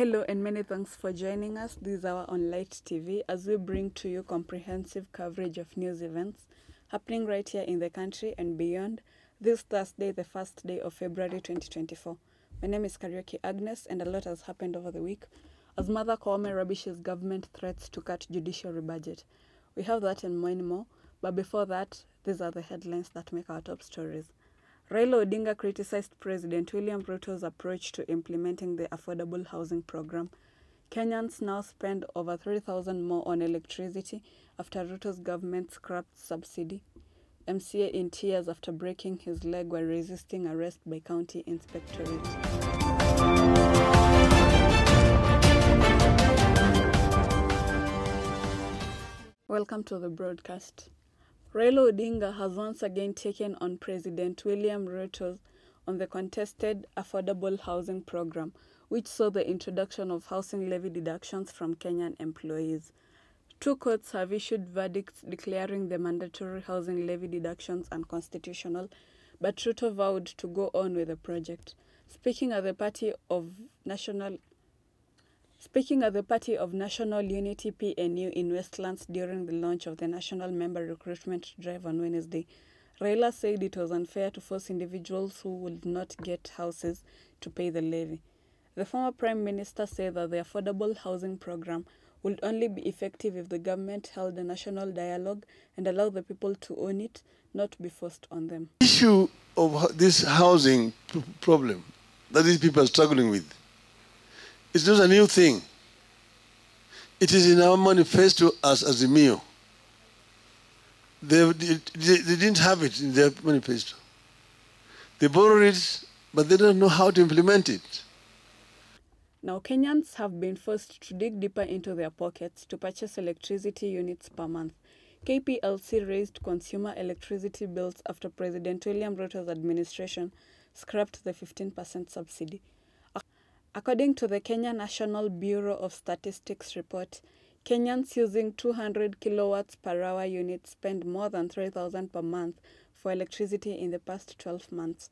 Hello and many thanks for joining us. This is our on Light TV as we bring to you comprehensive coverage of news events happening right here in the country and beyond this Thursday, the first day of February 2024. My name is Kariuki Agnes and a lot has happened over the week as Mother Koome rubbishes government threats to cut judiciary budget. We have that and many more, but before that, these are the headlines that make our top stories. Raila Odinga criticized President William Ruto's approach to implementing the affordable housing program. Kenyans now spend over 3,000 more on electricity after Ruto's government scrapped subsidy. MCA in tears after breaking his leg while resisting arrest by county inspectorate. Welcome to the broadcast. Raila Odinga has once again taken on President William Ruto on the contested affordable housing program, which saw the introduction of housing levy deductions from Kenyan employees. Two courts have issued verdicts declaring the mandatory housing levy deductions unconstitutional, but Ruto vowed to go on with the project. Speaking at the Party of National Unity PNU in Westlands during the launch of the national member recruitment drive on Wednesday, Raila said it was unfair to force individuals who would not get houses to pay the levy. The former Prime Minister said that the affordable housing program would only be effective if the government held a national dialogue and allowed the people to own it, not be forced on them. The issue of this housing problem that these people are struggling with, it's not a new thing. It is in our manifesto as Azimio. They didn't have it in their manifesto. They borrowed it, but they don't know how to implement it. Now, Kenyans have been forced to dig deeper into their pockets to purchase electricity units per month. KPLC raised consumer electricity bills after President William Ruto's administration scrapped the 15% subsidy. According to the Kenya National Bureau of Statistics report, Kenyans using 200 kilowatts per hour units spend more than 3,000 per month for electricity in the past 12 months.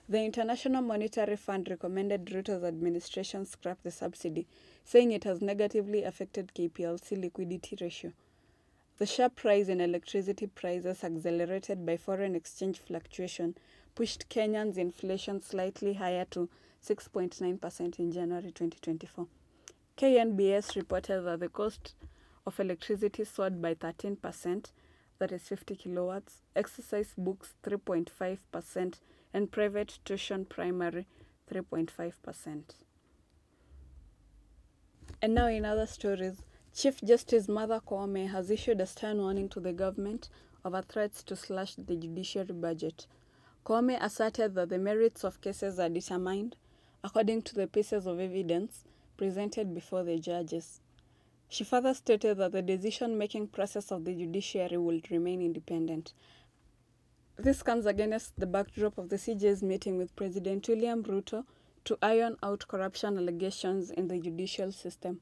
The International Monetary Fund recommended Ruto's administration scrap the subsidy, saying it has negatively affected KPLC liquidity ratio. The sharp rise in electricity prices, accelerated by foreign exchange fluctuation, pushed Kenyans' inflation slightly higher to 6.9% in January 2024. KNBS reported that the cost of electricity soared by 13%, that is 50 kilowatts, exercise books 3.5%, and private tuition primary 3.5%. And now in other stories, Chief Justice Mother Koome has issued a stern warning to the government over threats to slash the judiciary budget. Koome asserted that the merits of cases are determined according to the pieces of evidence presented before the judges. She further stated that the decision-making process of the judiciary will remain independent. This comes against the backdrop of the CJ's meeting with President William Ruto to iron out corruption allegations in the judicial system.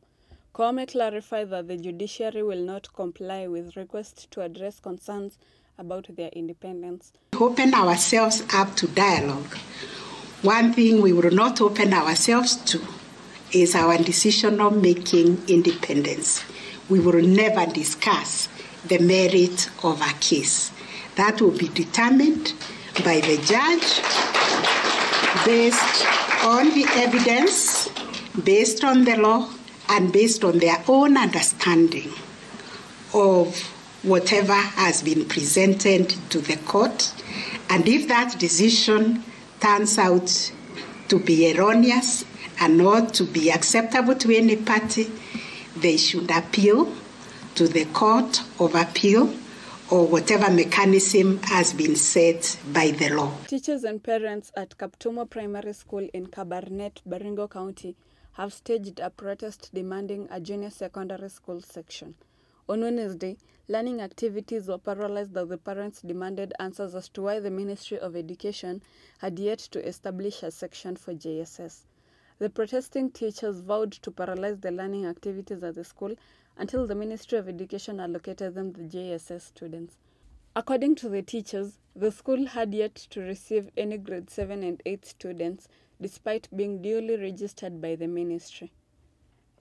Koome clarified that the judiciary will not comply with requests to address concerns about their independence. Open ourselves up to dialogue. One thing we will not open ourselves to is our decision-making independence. We will never discuss the merit of a case. That will be determined by the judge based on the evidence, based on the law, and based on their own understanding of whatever has been presented to the court. And if that decision turns out to be erroneous and not to be acceptable to any party, they should appeal to the Court of Appeal or whatever mechanism has been set by the law. Teachers and parents at Kaptumo Primary School in Kabarnet, Baringo County have staged a protest demanding a junior secondary school section. On Wednesday, learning activities were paralyzed as the parents demanded answers as to why the Ministry of Education had yet to establish a section for JSS. The protesting teachers vowed to paralyze the learning activities at the school until the Ministry of Education allocated them the JSS students. According to the teachers, the school had yet to receive any grade 7 and 8 students, despite being duly registered by the ministry.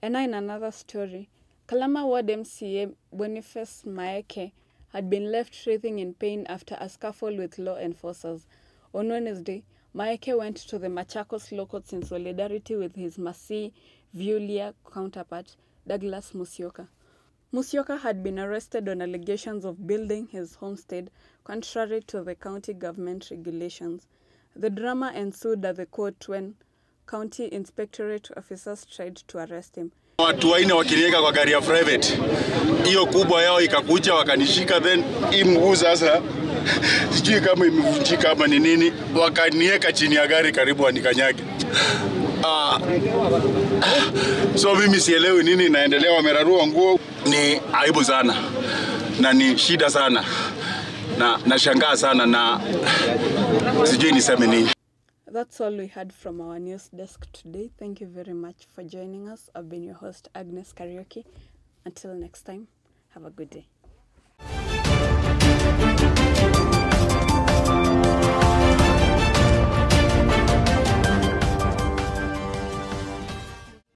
And now in another story, Kalama Ward MCA Boniface Maeke had been left writhing in pain after a scuffle with law enforcers. On Wednesday, Maeke went to the Machakos law courts in solidarity with his Masii Vulia counterpart, Douglas Musyoka. Musyoka had been arrested on allegations of building his homestead contrary to the county government regulations. The drama ensued at the court when county inspectorate officers tried to arrest him. Watu waine wakinieka kwa gari ya private. Hiyo kubwa yao ikakuja wakanishika, then hii mguu sasa sijui kama imevunjika ama ni nini, wakanieka chini ya gari karibu wanikanyage. So mimi sielewi nini inaendelea, wamerarua nguo. Ni aibu sana na ni shida sana na nashangaa sana na sijui niseme nini. That's all we had from our news desk today. Thank you very much for joining us. I've been your host, Agnes Kariuki. Until next time, have a good day.